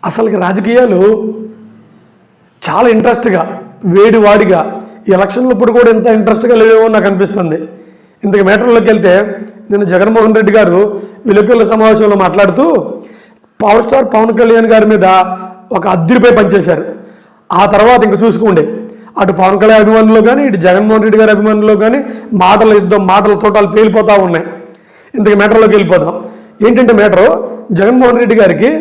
అసలుకి రాజకీయాలు చాలా ఇంట్రెస్ట్గా వేడివాడిగా ఈ ఎలక్షన్లు ఇప్పుడు కూడా ఇంత ఇంట్రెస్ట్గా లేవేమో నాకు అనిపిస్తుంది. ఇంతకు మ్యాటర్లోకి వెళ్తే నిన్న జగన్మోహన్ రెడ్డి గారు విలేకరుల సమావేశంలో మాట్లాడుతూ పవర్ స్టార్ పవన్ కళ్యాణ్ గారి మీద ఒక అద్దరిపై పనిచేశారు. ఆ తర్వాత ఇంక చూసుకోండి, అటు పవన్ కళ్యాణ్ అభిమానులు కానీ ఇటు జగన్మోహన్ రెడ్డి గారి అభిమానులు కానీ మాటల యుద్ధం మాటల తోటాలు పేలిపోతూ ఉన్నాయి. ఇంతకు మ్యాటర్లోకి వెళ్ళిపోదాం. ఏంటంటే మ్యాటరు, జగన్మోహన్ రెడ్డి గారికి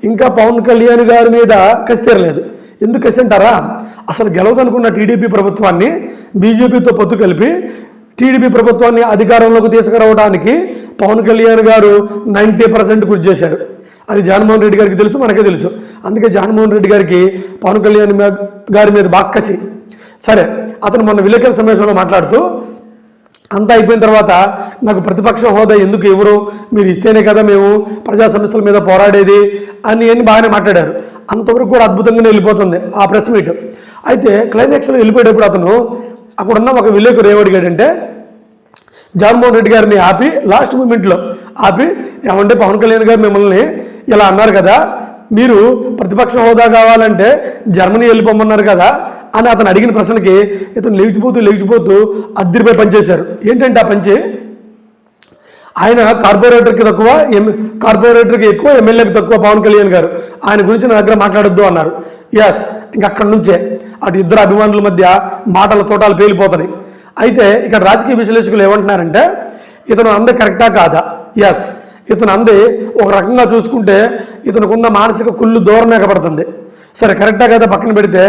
ఇంకా పవన్ కళ్యాణ్ గారి మీద కసి తీరలేదు. ఎందుకు కసి అంటారా, అసలు గెలవదనుకున్న టీడీపీ ప్రభుత్వాన్ని బీజేపీతో పొత్తు కలిపి టీడీపీ ప్రభుత్వాన్ని అధికారంలోకి తీసుకురావడానికి పవన్ కళ్యాణ్ గారు 90% కృషి చేశారు. అది జగన్మోహన్ రెడ్డి గారికి తెలుసు, మనకే తెలుసు. అందుకే జగన్మోహన్ రెడ్డి గారికి పవన్ కళ్యాణ్ గారి మీద బాగా కసి. సరే, అతను మొన్న విలేకరుల సమావేశంలో మాట్లాడుతూ అంతా అయిపోయిన తర్వాత నాకు ప్రతిపక్ష హోదా ఎందుకు ఇవ్వరు, మీరు ఇస్తేనే కదా మేము ప్రజా సమస్యల మీద పోరాడేది అని బాగానే మాట్లాడారు. అంతవరకు కూడా అద్భుతంగానే వెళ్ళిపోతుంది ఆ ప్రెస్ మీట్. అయితే క్లైమాక్స్లో వెళ్ళిపోయేటప్పుడు అతను అక్కడున్న ఒక విలేకరు ఏమడిగాడంటే, జగన్మోహన్ రెడ్డి గారిని ఆపి లాస్ట్ మూమెంట్లో ఆపి, ఏమంటే పవన్ కళ్యాణ్ గారు మిమ్మల్ని ఇలా అన్నారు కదా, మీరు ప్రతిపక్ష హోదా కావాలంటే జర్మనీ వెళ్ళిపోమన్నారు కదా అని అతను అడిగిన ప్రశ్నకి ఇతను లేచిపోతూ అద్దరిపై పనిచేశారు. ఏంటంటే ఆ పంచి, ఆయన కార్పొరేటర్కి ఎక్కువ ఎమ్మెల్యేకి తక్కువ పవన్ కళ్యాణ్ గారు, ఆయన గురించి నా దగ్గర మాట్లాడొద్దు అన్నారు. ఎస్, ఇంకక్కడి నుంచే అటు ఇద్దరు అభిమానుల మధ్య మాటల తోటాలు పేలిపోతున్నాయి. అయితే ఇక్కడ రాజకీయ విశ్లేషకులు ఏమంటున్నారంటే, ఇతను అందే కరెక్టా కాదా? ఎస్, ఇతను అంది ఒక రకంగా చూసుకుంటే ఇతనుకున్న మానసిక కుళ్ళు ధోరణి కనబడుతుంది. సరే, కరెక్టా కదా పక్కన పెడితే,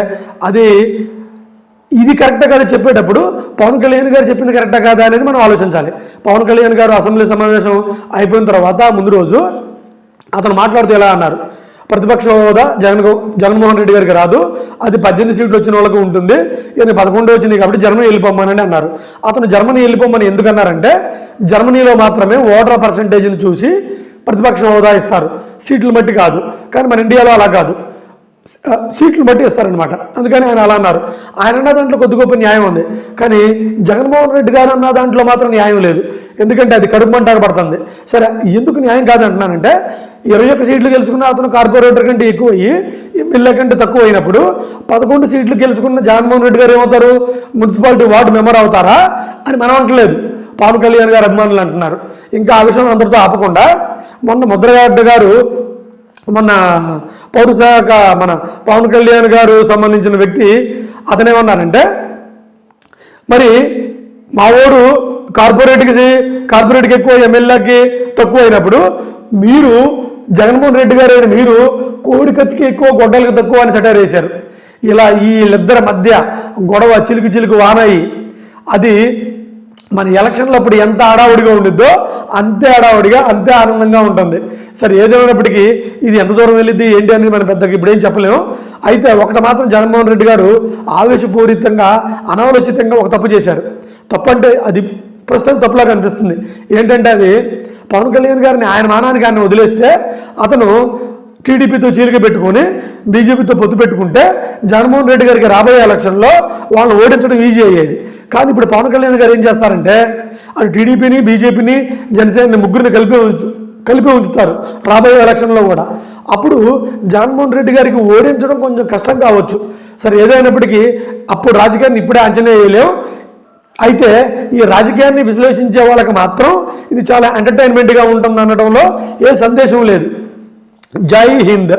ఇది కరెక్టా కదా చెప్పేటప్పుడు పవన్ కళ్యాణ్ గారు చెప్పింది కరెక్టా కాదా అనేది మనం ఆలోచించాలి. పవన్ కళ్యాణ్ గారు అసెంబ్లీ సమావేశం అయిపోయిన తర్వాత ముందు రోజు అతను మాట్లాడుతూ ఎలా అన్నారు, ప్రతిపక్ష హోదా జగన్మోహన్ రెడ్డి గారికి రాదు, అది 18 సీట్లు వచ్చిన వాళ్ళకు ఉంటుంది, ఈయన 11 వచ్చింది కాబట్టి జర్మనీ వెళ్ళిపోమని అన్నారు. అతను జర్మనీ వెళ్ళిపోమని ఎందుకన్నారంటే, జర్మనీలో మాత్రమే ఓటర్ పర్సంటేజ్ని చూసి ప్రతిపక్ష హోదా ఇస్తారు, సీట్లు బట్టి కాదు. కానీ మన ఇండియాలో అలా కాదు, సీట్లు బట్టి ఇస్తారనమాట. అందుకని ఆయన అలా అన్నారు. ఆయన అన్న దాంట్లో కొద్ది గొప్ప న్యాయం ఉంది, కానీ జగన్మోహన్ రెడ్డి గారు అన్న దాంట్లో మాత్రం న్యాయం లేదు. ఎందుకంటే అది కడుపు మంటకు పడుతుంది. సరే, ఎందుకు న్యాయం కాదంటున్నానంటే, 21 సీట్లు గెలుచుకున్న అతను కార్పొరేటర్ కంటే ఎక్కువ అయ్యి ఎమ్మెల్యే కంటే తక్కువ అయినప్పుడు 11 సీట్లు గెలుచుకున్న జగన్మోహన్ రెడ్డి గారు ఏమవుతారు, మున్సిపాలిటీ వార్డు మెంబర్ అవుతారా అని మనం అంటలేదు, పవన్ కళ్యాణ్ గారు అభిమానులు అంటున్నారు. ఇంకా ఆ విషయం అందరితో ఆపకుండా మొన్న ముద్రగడ్డ గారు, మొన్న పౌరశాఖ మన పవన్ కళ్యాణ్ గారు సంబంధించిన వ్యక్తి అతనేమన్నారంటే, మరి మా ఊరు కార్పొరేట్కి ఎక్కువ ఎమ్మెల్యేకి తక్కువ అయినప్పుడు మీరు జగన్మోహన్ రెడ్డి గారు మీరు కోడికత్తికి ఎక్కువ గొడ్డలకి తక్కువ అని సెటైర్ వేశారు. ఇలా వీళ్ళిద్దరి మధ్య గొడవ చిలుకు వానాయి. అది మన ఎలక్షన్లో అప్పుడు ఎంత హడావుడిగా ఉండిద్దో అంతే హడావుడిగా అంతే ఆనందంగా ఉంటుంది. సరే, ఏదేమైనప్పటికీ ఇది ఎంత దూరం వెళ్ళిద్ది ఏంటి అనేది మనం పెద్దగా ఇప్పుడేం చెప్పలేము. అయితే ఒకటి మాత్రం జగన్మోహన్ రెడ్డి గారు ఆవేశపూరితంగా అనాలోచితంగా ఒక తప్పు చేశారు. తప్పు అంటే అది ప్రస్తుతం తప్పులాగా అనిపిస్తుంది. ఏంటంటే, అది పవన్ కళ్యాణ్ గారిని ఆయన మానానికి ఆయన వదిలేస్తే అతను టీడీపీతో చీలిక పెట్టుకొని బీజేపీతో పొత్తు పెట్టుకుంటే జగన్మోహన్ రెడ్డి గారికి రాబోయే ఎలక్షన్లో వాళ్ళని ఓడించడం ఈజీ అయ్యేది. కానీ ఇప్పుడు పవన్ కళ్యాణ్ గారు ఏం చేస్తారంటే, అటు టీడీపీని బీజేపీని జనసేనని ముగ్గురిని కలిపి ఉంచుతారు రాబోయే ఎలక్షన్లో కూడా. అప్పుడు జగన్మోహన్ రెడ్డి గారికి ఓడించడం కొంచెం కష్టం కావచ్చు. సరే, ఏదైనప్పటికీ అప్పుడు రాజకీయాన్ని ఇప్పుడే అంచనా వేయలేం. అయితే ఈ రాజకీయాన్ని విశ్లేషించే వాళ్ళకి మాత్రం ఇది చాలా ఎంటర్టైన్మెంట్గా ఉంటుంది అనడంలో ఏ సందేశం లేదు. జై హింద్.